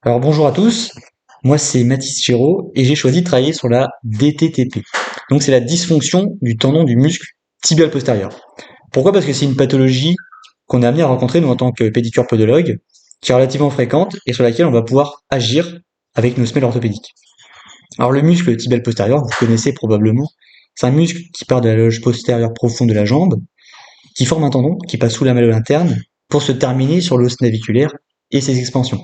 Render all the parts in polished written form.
Alors bonjour à tous, moi c'est Mathis Chéreau et j'ai choisi de travailler sur la DTTP. Donc c'est la dysfonction du tendon du muscle tibial postérieur. Pourquoi? Parce que c'est une pathologie qu'on est amené à rencontrer nous en tant que pédicure podologue, qui est relativement fréquente et sur laquelle on va pouvoir agir avec nos semelles orthopédiques. Alors le muscle tibial postérieur, vous connaissez probablement, c'est un muscle qui part de la loge postérieure profonde de la jambe, qui forme un tendon qui passe sous la malléole interne pour se terminer sur l'os naviculaire et ses expansions.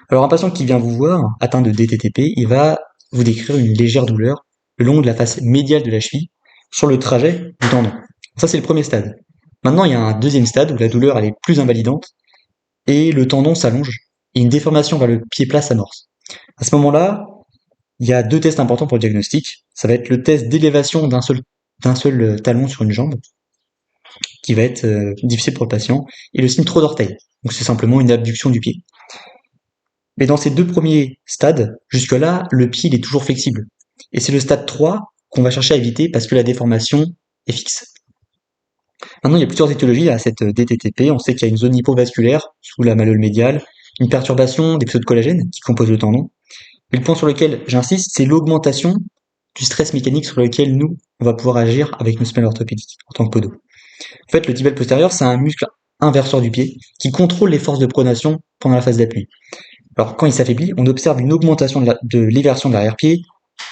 Alors un patient qui vient vous voir, atteint de DTTP, il va vous décrire une légère douleur le long de la face médiale de la cheville sur le trajet du tendon. Ça c'est le premier stade. Maintenant il y a un deuxième stade où la douleur elle est plus invalidante et le tendon s'allonge et une déformation vers le pied plat s'amorce. À ce moment-là, il y a deux tests importants pour le diagnostic. Ça va être le test d'élévation d'un seul talon sur une jambe, qui va être difficile pour le patient, et le syndrome d'orteil. Donc c'est simplement une abduction du pied. Mais dans ces deux premiers stades, jusque-là, le pied il est toujours flexible. Et c'est le stade 3 qu'on va chercher à éviter parce que la déformation est fixe. Maintenant, il y a plusieurs étiologies à cette DTTP. On sait qu'il y a une zone hypovasculaire sous la malléole médiale, une perturbation des faisceaux de collagène qui composent le tendon. Et le point sur lequel j'insiste, c'est l'augmentation du stress mécanique sur lequel nous, on va pouvoir agir avec nos semelles orthopédiques en tant que podo. En fait, le tibial postérieur, c'est un muscle inverseur du pied qui contrôle les forces de pronation pendant la phase d'appui. Alors, quand il s'affaiblit, on observe une augmentation de l'éversion de l'arrière-pied,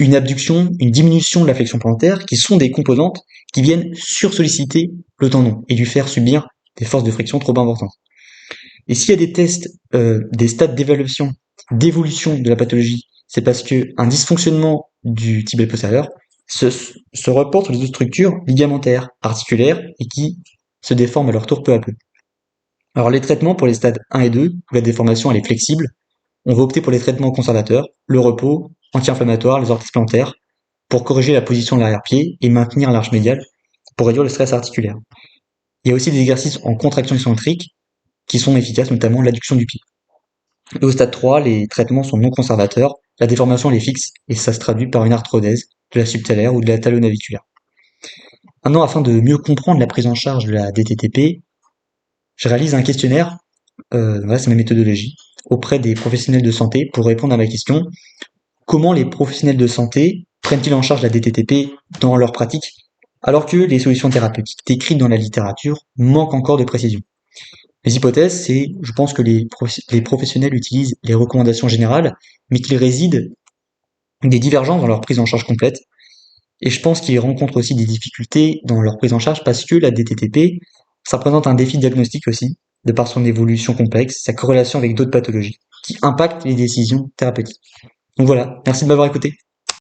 une abduction, une diminution de la flexion plantaire, qui sont des composantes qui viennent sursolliciter le tendon et lui faire subir des forces de friction trop importantes. Et s'il y a des tests, des stades d'évolution de la pathologie, c'est parce que un dysfonctionnement du tibial postérieur se reporte sur les autres structures ligamentaires, articulaires, et qui se déforment à leur tour peu à peu. Alors les traitements pour les stades 1 et 2, où la déformation elle est flexible, on va opter pour les traitements conservateurs, le repos, anti-inflammatoire, les orthèses plantaires, pour corriger la position de l'arrière-pied et maintenir l'arche médiale pour réduire le stress articulaire. Il y a aussi des exercices en contraction excentrique qui sont efficaces, notamment l'adduction du pied. Et au stade 3, les traitements sont non conservateurs, la déformation elle est fixe et ça se traduit par une arthrodèse de la subtalaire ou de la talonaviculaire. Maintenant, afin de mieux comprendre la prise en charge de la DTTP, je réalise un questionnaire, voilà, c'est ma méthodologie, auprès des professionnels de santé pour répondre à ma question: comment les professionnels de santé prennent-ils en charge la DTTP dans leur pratique, alors que les solutions thérapeutiques décrites dans la littérature manquent encore de précision? Les hypothèses, c'est, je pense que les professionnels utilisent les recommandations générales, mais qu'il réside des divergences dans leur prise en charge complète. Et je pense qu'ils rencontrent aussi des difficultés dans leur prise en charge parce que la DTTP, ça représente un défi diagnostique aussi, de par son évolution complexe, sa corrélation avec d'autres pathologies, qui impactent les décisions thérapeutiques. Donc voilà, merci de m'avoir écouté.